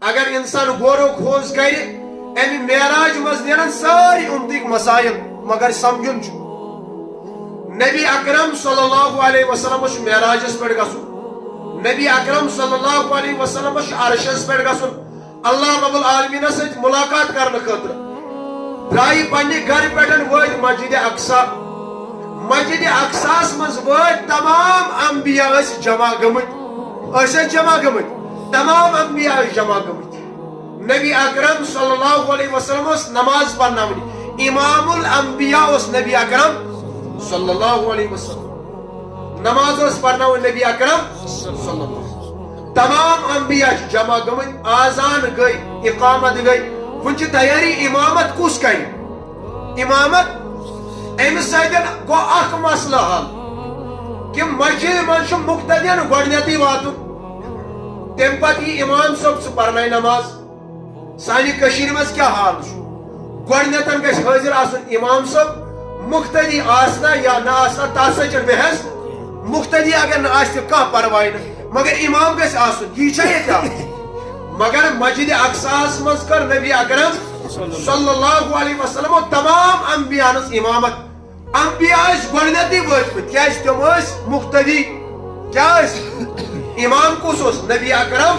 اگر انسان غور و خوض کر ام معراج مز نیرن ساری امتک مسائل مگر سمجھن نبی اکرم صلی اللہ علیہ وسلم معراجس پہ گھن نبی اکرم صلی اللہ علیہ وسلم عرشس پہ گھن اللہ رب العالمین ست ملاقات کرنے خاطر درائی پنہ گھر پہ وت مسجد اقصا مسجد اقصاس مز وت تمام انبیاء جمع گمت جمع گمت تمام انبیاء جمع گمت نبی اکرم صلی اللہ علیہ وسلم نماز پرناونی امام الانبیاء نبی اکرم صلی اللہ علیہ وسلم نماز پرناون نبی اکرم صلی اللہ علیہ وسلم تمام انبیاء جمع گمت آزان گئی اقامت گئی ونچ تیاری امامت کس کر امامت ام سن گو اخ مسئلہ حل کہ مسجد من مقتدین گۄڈنیتھٕے واتن تم پتہ امام صاحب سہ پرنائی نماز سانہ کشیر مز کیا حال گۄڈنیتھ گژھِ حٲضِر آسن امام صاحب مقتدی آسنا یا نہ آسنا تتھ سۭتۍ چھنہٕ بحث مقتدی اگر نہ آسہِ تہِ کانٛہہ پرواے نہٕ مگر امام گژھِ آسن یہِ چھا ییٚتہِ مگر مسجد اقصاس مز کر نبی اکرم صلی اللہ علیہ وسلم تمام انبیاء امامت انبیاء گۄڈنیتھٕے وٲتمٕتۍ کیازِ تِم ٲسۍ مقتدی کیا امام کس نبی اکرم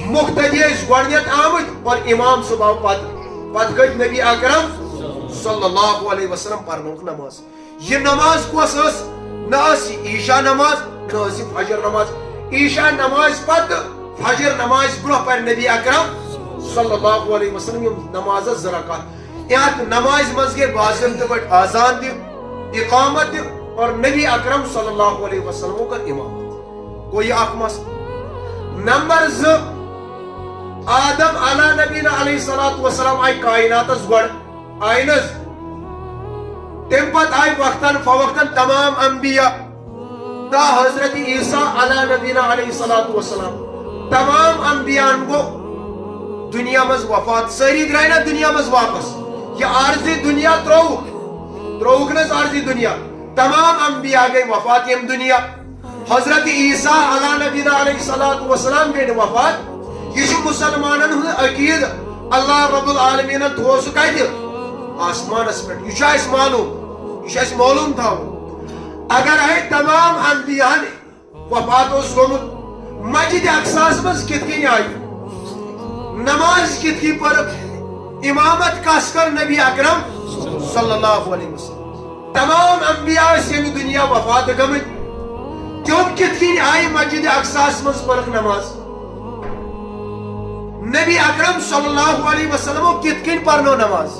مقتدی گۄڈنیتھ آمت اور امام صبح آو پتہ کھٔتۍ نبی اکرم صلی اللہ علیہ وسلم پرنوک نماز یہ نماز کس نہ عیشا نماز نہ فجر نماز عیشا نماز پتہ فجر نماز برہ پر نبی اکرم صلی اللہ علیہ وسلم نماز زرکات یت نماز مز گئی باضابطہ پہ آزان دِ اقامت دِ اور نبی اکرم صلی اللہ علیہ وسلم کر امامت گو یہ اخ مسئلہ نمبر 2 آدم علی نبینا علیہ الصلوۃ والسلام آئی کائناتس گۄڈٕ آئی نز تم پت آئی وقتاً فوقتاً تمام انبیاء تا حضرت عیسیٰ علی نبینا علیہ الصلوۃ والسلام تمام انبیاء گو دنیا مز وفات ساری درائے نا دنیا مز واپس یہ عارضی دنیا تروک نز عارضی دنیا تمام انبیاء گئی وفات یم دنیا حضرت عیسیٰ علی نبینا علیہ الصلوۃ والسلام گئی وفات یہ مسلمانن ہند عقید اللہ رب العالمین تھو سہ کتہ آسمانس پہ یہ معلوم تھا اگر ہے تمام انبیاء وفات گومت مسجد اقصاس مز کت کن آئی نماز کت کی پر امامت کس کر نبی اکرم صلی اللہ علیہ وسلم تمام انبیاء یم دنیا وفات گمت تم کت کن آئی مسجد اقصاس مز پرک نماز نبی اکرم صلی اللہ علیہ وسلم کت کن پرنو نماز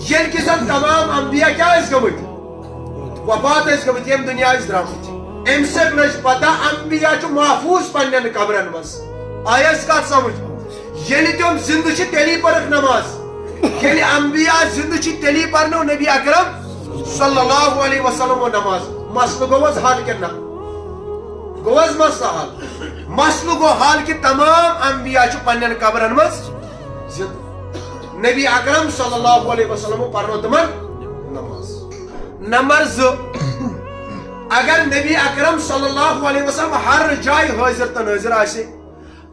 یل کسن تمام انبیاء کیا گمت وفات گمت یم دنیا درامت ام سب پتہ انبیاء محفوظ پنن قبرن مز آیا کت سمجھ یل تم زندہ تیلی پرک نماز یل انبیاء زندہ تیلی پرنو نبی اکرم صلی اللہ علیہ وسلم نماز مسئلہ گوز حال کن گوز مسئلہ حال مسئلہ گو حال کہ تمام انبیاء پنن قبرن مز زندہ نبی اکرم صلی اللہ علیہ وسلم پرنو تمن نماز نمبر 2 اگر نبی اکرم صلی اللہ علیہ وسلم ہر جائے حاضر تو ناظر آسے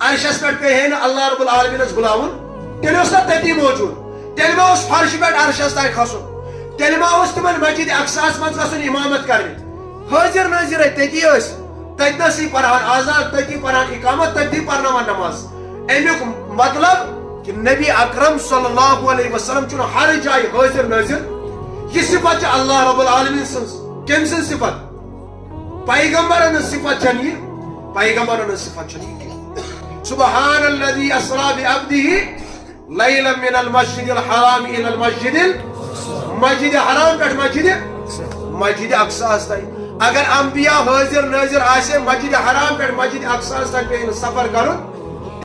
عرشس پہ کہ اللہ رب العالمین بلاون تیل نا تتی موجود تیل ما فرش پہ عرشس تین کھسن تیل ما تمن مسجد اقصاس مز گھن امامت کرنی حاضر ناظر تتی تتنسی پران آزاد تتی پران اقامت تتی پرنوان نماز امیک مطلب کہ نبی اکرم صلی اللہ علیہ وسلم چھ ہر جائے حاضر ناظر یہ صفت اللہ رب العالمین سن کم سن صفت پیغمبرن صفت چھ یہ پیغمبرن صفت چھ سبحان الذي اسرا بعبده ليلا من المسجد الحرام الى المسجد حرام پہ مسجد اقصا اگر انبیاء حاضر ناظر آسے مسجد حرام پہ مسجد اقصا تک پہ سفر کرن